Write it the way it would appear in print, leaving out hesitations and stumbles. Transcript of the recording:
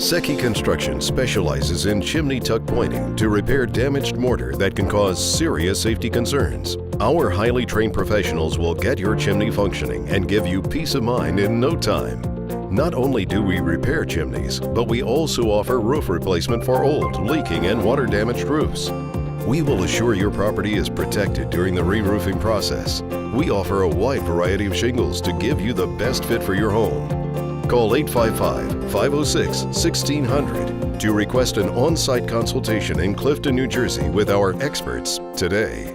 Seci Construction specializes in chimney tuck pointing to repair damaged mortar that can cause serious safety concerns. Our highly trained professionals will get your chimney functioning and give you peace of mind in no time. Not only do we repair chimneys, but we also offer roof replacement for old, leaking, and water-damaged roofs. We will assure your property is protected during the re-roofing process. We offer a wide variety of shingles to give you the best fit for your home. Call 855-506-1600 to request an on-site consultation in Clifton, New Jersey with our experts today.